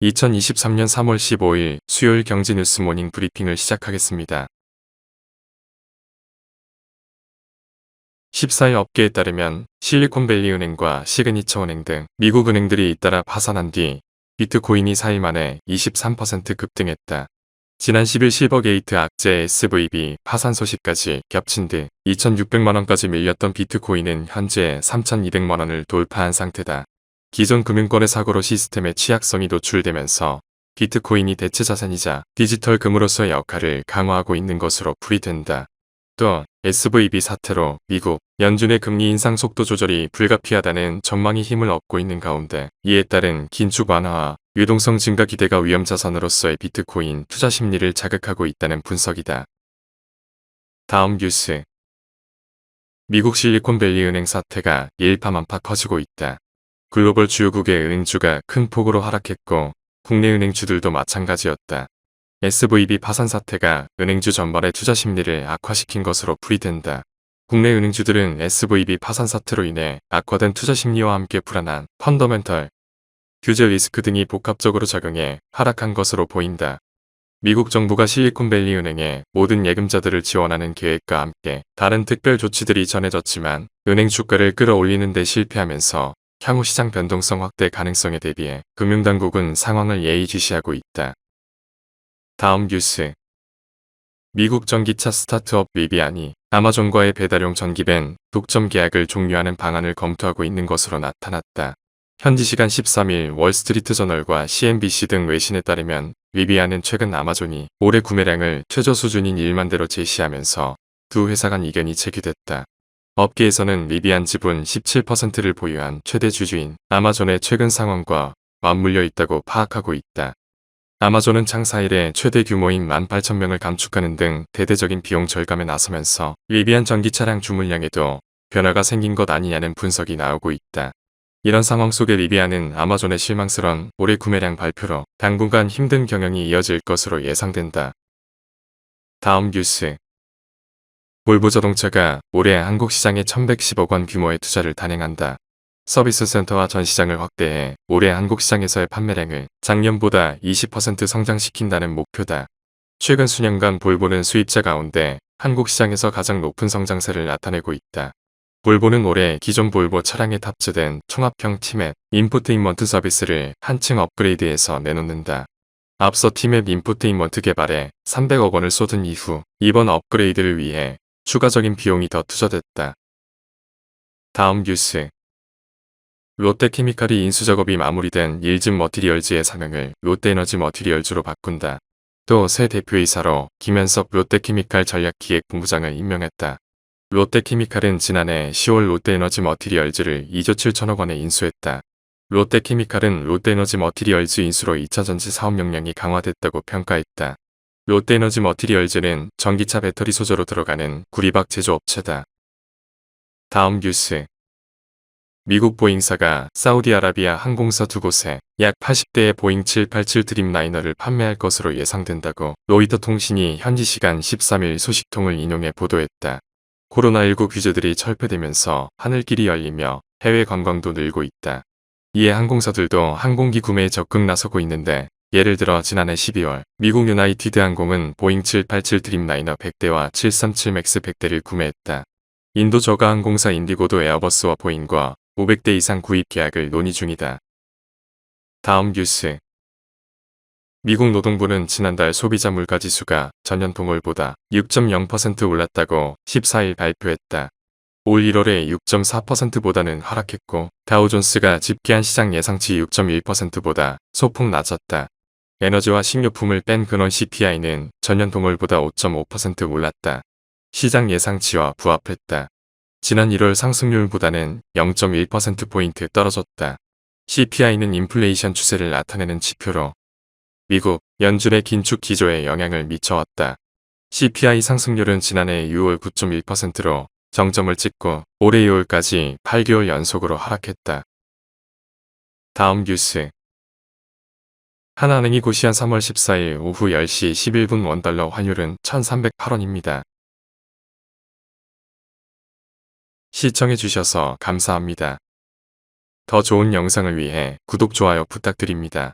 2023년 3월 15일 수요일 경제뉴스 모닝 브리핑을 시작하겠습니다. 14일 업계에 따르면 실리콘밸리은행과 시그니처은행 등 미국 은행들이 잇따라 파산한 뒤 비트코인이 4일 만에 23% 급등했다. 지난 10일 실버게이트 악재 SVB 파산 소식까지 겹친 듯 2,600만원까지 밀렸던 비트코인은 현재 3,200만원을 돌파한 상태다. 기존 금융권의 사고로 시스템의 취약성이 노출되면서 비트코인이 대체 자산이자 디지털 금으로서의 역할을 강화하고 있는 것으로 풀이된다. 또 SVB 사태로 미국 연준의 금리 인상 속도 조절이 불가피하다는 전망이 힘을 얻고 있는 가운데 이에 따른 긴축 완화와 유동성 증가 기대가 위험자산으로서의 비트코인 투자 심리를 자극하고 있다는 분석이다. 다음 뉴스. 미국 실리콘밸리 은행 사태가 일파만파 커지고 있다. 글로벌 주요국의 은행주가 큰 폭으로 하락했고 국내 은행주들도 마찬가지였다. SVB 파산 사태가 은행주 전반의 투자 심리를 악화시킨 것으로 풀이된다. 국내 은행주들은 SVB 파산 사태로 인해 악화된 투자 심리와 함께 불안한 펀더멘털, 규제 리스크 등이 복합적으로 작용해 하락한 것으로 보인다. 미국 정부가 실리콘밸리 은행에 모든 예금자들을 지원하는 계획과 함께 다른 특별 조치들이 전해졌지만 은행 주가를 끌어올리는 데 실패하면서 향후 시장 변동성 확대 가능성에 대비해 금융당국은 상황을 예의주시하고 있다. 다음 뉴스. 미국 전기차 스타트업 리비안이 아마존과의 배달용 전기밴 독점 계약을 종료하는 방안을 검토하고 있는 것으로 나타났다. 현지 시간 13일 월스트리트 저널과 CNBC 등 외신에 따르면 리비안은 최근 아마존이 올해 구매량을 최저 수준인 1만 대로 제시하면서 두 회사 간 이견이 제기됐다. 업계에서는 리비안 지분 17%를 보유한 최대 주주인 아마존의 최근 상황과 맞물려 있다고 파악하고 있다. 아마존은 창사 이래 최대 규모인 18,000명을 감축하는 등 대대적인 비용 절감에 나서면서 리비안 전기 차량 주문량에도 변화가 생긴 것 아니냐는 분석이 나오고 있다. 이런 상황 속에 리비안은 아마존의 실망스런 올해 구매량 발표로 당분간 힘든 경영이 이어질 것으로 예상된다. 다음 뉴스. 볼보 자동차가 올해 한국 시장에 1,110억 원 규모의 투자를 단행한다. 서비스 센터와 전 시장을 확대해 올해 한국 시장에서의 판매량을 작년보다 20% 성장시킨다는 목표다. 최근 수년간 볼보는 수입자 가운데 한국 시장에서 가장 높은 성장세를 나타내고 있다. 볼보는 올해 기존 볼보 차량에 탑재된 통합형 티맵 인포테인먼트 서비스를 한층 업그레이드해서 내놓는다. 앞서 티맵 인포테인먼트 개발에 300억 원을 쏟은 이후 이번 업그레이드를 위해 추가적인 비용이 더 투자됐다. 다음 뉴스. 롯데케미칼이 인수작업이 마무리된 일진 머티리얼즈의 상명을 롯데에너지 머티리얼즈로 바꾼다. 또 새 대표이사로 김현석 롯데케미칼 전략기획본부장을 임명했다. 롯데케미칼은 지난해 10월 롯데에너지 머티리얼즈를 2조 7천억 원에 인수했다. 롯데케미칼은 롯데에너지 머티리얼즈 인수로 2차전지 사업 역량이 강화됐다고 평가했다. 롯데에너지 머티리얼즈는 전기차 배터리 소재로 들어가는 구리박 제조업체다. 다음 뉴스. 미국 보잉사가 사우디아라비아 항공사 두 곳에 약 80대의 보잉 787 드림라이너를 판매할 것으로 예상된다고 로이터 통신이 현지 시간 13일 소식통을 인용해 보도했다. 코로나19 규제들이 철폐되면서 하늘길이 열리며 해외 관광도 늘고 있다. 이에 항공사들도 항공기 구매에 적극 나서고 있는데 예를 들어 지난해 12월 미국 유나이티드 항공은 보잉 787 드림라이너 100대와 737 맥스 100대를 구매했다. 인도 저가 항공사 인디고도 에어버스와 보잉과 500대 이상 구입 계약을 논의 중이다. 다음 뉴스. 미국 노동부는 지난달 소비자 물가지수가 전년 동월보다 6.0% 올랐다고 14일 발표했다. 올 1월에 6.4%보다는 하락했고 다우존스가 집계한 시장 예상치 6.1%보다 소폭 낮았다. 에너지와 식료품을 뺀 근원 CPI는 전년 동월보다 5.5% 올랐다. 시장 예상치와 부합했다. 지난 1월 상승률보다는 0.1%포인트 떨어졌다. CPI는 인플레이션 추세를 나타내는 지표로 미국 연준의 긴축 기조에 영향을 미쳐왔다. CPI 상승률은 지난해 6월 9.1%로 정점을 찍고 올해 2월까지 8개월 연속으로 하락했다. 다음 뉴스. 하나은행이 고시한 3월 14일 오후 10시 11분 원달러 환율은 1,308원입니다. 시청해주셔서 감사합니다. 더 좋은 영상을 위해 구독, 좋아요 부탁드립니다.